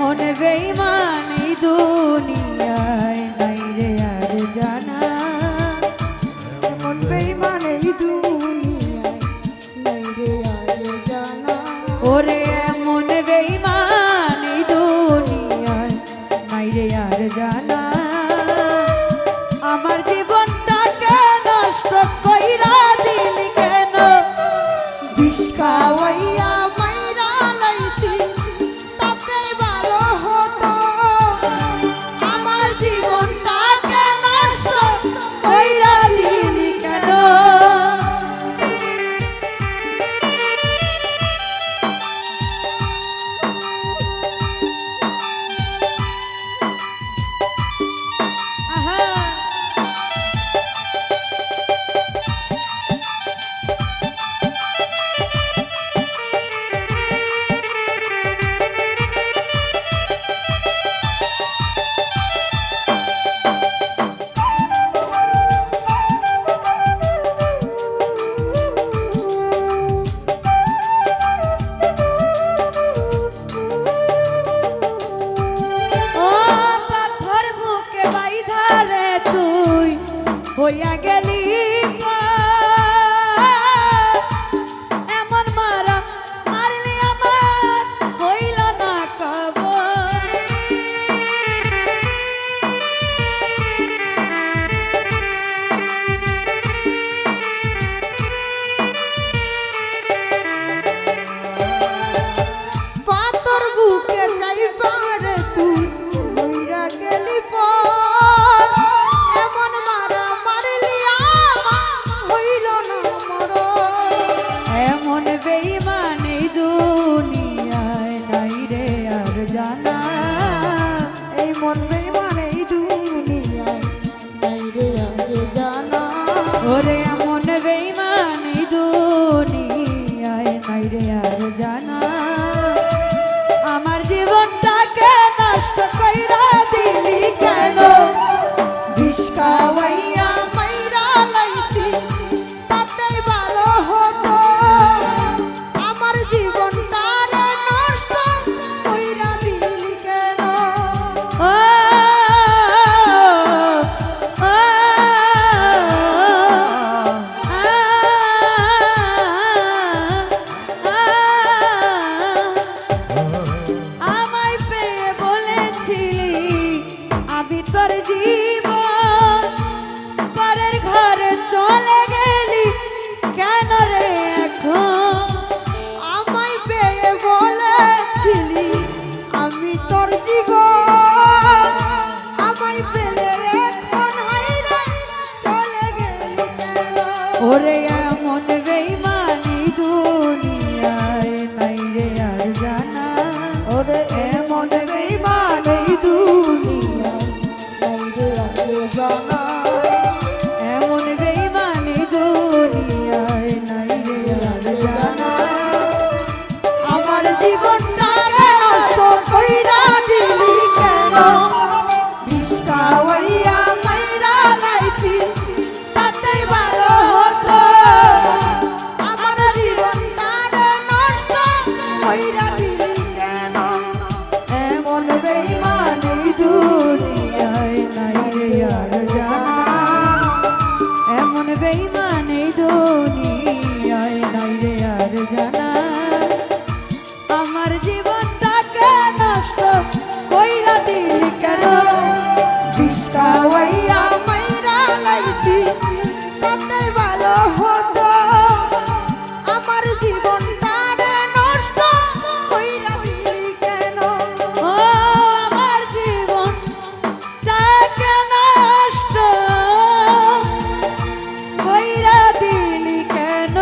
এমন বেঈমান এই দুনিয়ায় নাই রে আর জানা, এমন বেঈমান এই দুনিয়ায় নাই রে আর জানা। ওরে এমন বেঈমান এই দুনিয়ায় নাই রে আর জানা, আমার জীবনটাকে নষ্ট কইরা দিলি কেন, বিষ খাওয়াইয়া মাইরা লাইছি তাতে ভালো হতো, আমার জীবনটাকে নষ্ট কইরা দিলি কেন। আহা হইয়া গেলি এমন মারা মারলি আমার হইল না খবর, পাতর বুকে যাইবার তুই মইরা গেলি পর, এমন মারা মারলি আমার হইল না মরণ। এমন বেঈমান এই দুনিয়ায় নাই রে আর জানা, এই মন বেঈমান এই দুনিয়ায় নাই রে আর জানা। ওরে এমন বেঈমান এই দুনিয়ায় নাই রে আর জানা, আমার জীবনটাকে নষ্ট কইরা দিলি কেন, বিষ খাওয়াইয়া মাইরা লাইছি তাতে ভালো হতো, আমার জীবনটারে নষ্ট কইরা দিলি কেন। ও আমায় পেয়ে বলেছিলি আমি তোর জীবন, পরের ঘরে চলে গেলি কেন রে এখন, আমায় পেয়ে বলেছিলি আমি তোর জীবন, আমায় পেলে এখন হাইরে চলে গেলি কেন। ওরে এমন বেঈমান এই দুনিয়ায় নাই রে আর জানা, ওরে এমন বেঈমান এই দুনিয়ায় নাই রে আর জানা। এমন বেঈমান এই দুনিয়ায় নাই রে আর জানা, আমার জীবনটাকে নষ্ট কইরা দিলি কেন, বিষ খাওয়াইয়া মাইরা লাইছি তাতে ভালো হতো, আমার জীবনটারে নষ্ট কইরা দিলি কেন। এমন বেঈমান এই দুনিয়ায় নাই রে আর জানা, এমন বেঈমান এই দুনিয়ায় নাই রে আর জানা, আমার জীবনটাকে নষ্ট কইরা দিলি কেন, বিষ খাওয়াইয়া মাইরা লাইছি তাতে ভালো হতো, আমার জীবনটারে নষ্ট কইরা দিলি কেন। ও আমার জীবনটাকে নষ্ট কইরা দিলি কেন।